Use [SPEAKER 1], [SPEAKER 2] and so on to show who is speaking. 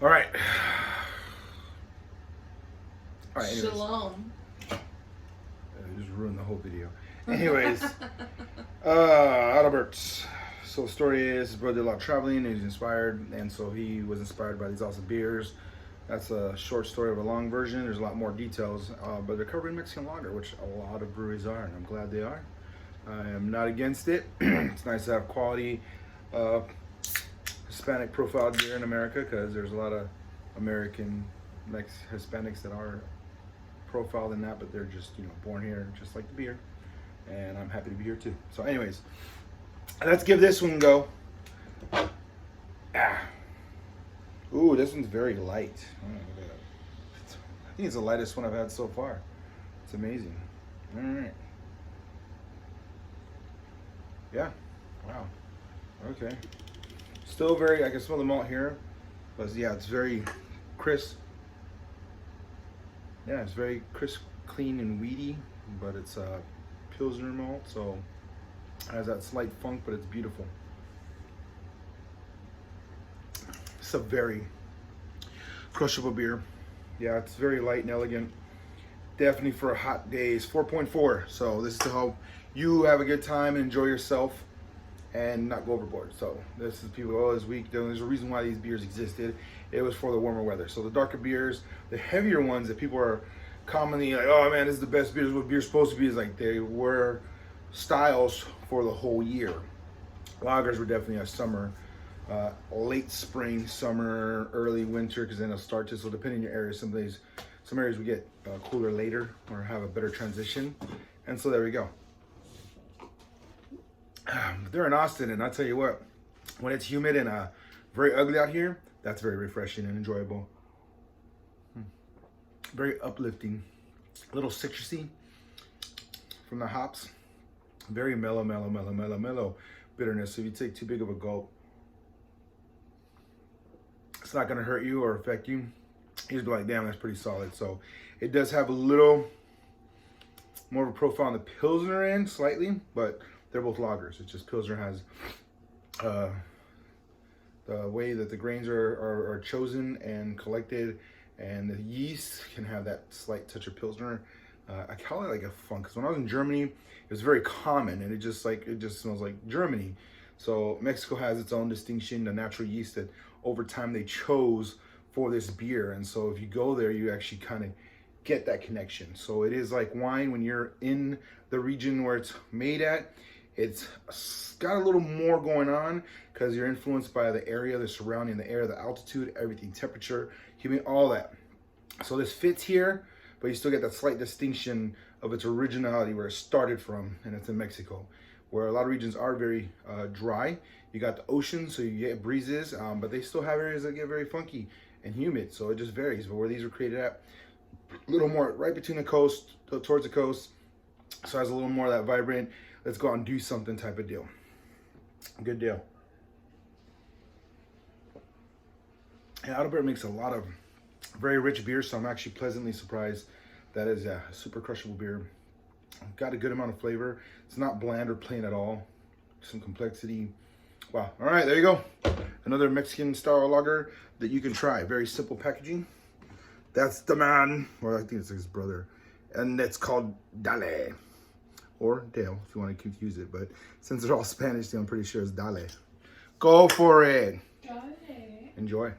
[SPEAKER 1] All right. All right. Anyways.
[SPEAKER 2] Shalom.
[SPEAKER 1] I just ruined the whole video. Anyways, Adlebert. So the story is his brother did a lot of traveling and he's inspired, and so he was inspired by these awesome beers. That's a short story of a long version. There's a lot more details, but they're covering Mexican lager, which a lot of breweries are, and I'm glad they are. I am not against it. It's nice to have quality Hispanic profiled beer in America, because there's a lot of American Hispanics that are profiled in that, but they're just, you know, born here just like the beer, and I'm happy to be here too. So anyways, let's give this one a go. Ooh, this one's very light. I think it's the lightest one I've had so far. It's amazing. All right. Yeah. Wow. Okay. Still very, I can smell the malt here, but yeah, it's very crisp. Yeah, it's very crisp, clean, and weedy, but it's a Pilsner malt, so it has that slight funk, but it's beautiful. It's a very crushable beer. Yeah, it's very light and elegant. Definitely for a hot day. It's 4.4, so this is to help you have a good time and enjoy yourself and not go overboard. So this is people, oh, it's weak. There's a reason why these beers existed. It was for the warmer weather. So the darker beers, the heavier ones that people are commonly like, oh man, this is the best beer. This is what beer's supposed to be. Is like they were styles for the whole year. Lagers were definitely a summer, late spring, summer, early winter, because then it'll start to. So depending on your area, some areas we get cooler later or have a better transition. And so there we go. They're in Austin, and I'll tell you what, when it's humid and very ugly out here, that's very refreshing and enjoyable. Very uplifting, a little citrusy from the hops. Very mellow bitterness. So if you take too big of a gulp, it's not gonna hurt you or affect you. You just be like, damn, that's pretty solid. So it does have a little more of a profile on the Pilsner end, slightly, but they're both lagers. It's just Pilsner has the way that the grains are chosen and collected, and the yeast can have that slight touch of Pilsner. I call it like a funk, because when I was in Germany, it was very common, and it just smells like Germany. So Mexico has its own distinction, the natural yeast that over time they chose for this beer, and so if you go there, you actually kind of get that connection. So it is like wine when you're in the region where it's made at. It's got a little more going on because you're influenced by the area, the surrounding, the air, the altitude, everything, temperature, humidity, all that. So this fits here, but you still get that slight distinction of its originality, where it started from, and it's in Mexico, where a lot of regions are very dry. You got the ocean, so you get breezes, but they still have areas that get very funky and humid, so it just varies. But where these were created at, a little more right between the coast, towards the coast, so it has a little more of that vibrant, let's go out and do something type of deal. Good deal. Yeah, Adlebert makes a lot of very rich beers, so I'm actually pleasantly surprised. That is a super crushable beer. Got a good amount of flavor. It's not bland or plain at all. Some complexity. Wow. All right, there you go. Another Mexican style lager that you can try. Very simple packaging. That's the man. Well, I think it's his brother. And it's called Dale. Or Dale, if you want to confuse it. But since they're all Spanish, I'm pretty sure it's Dale. Go for it.
[SPEAKER 2] Dale.
[SPEAKER 1] Enjoy.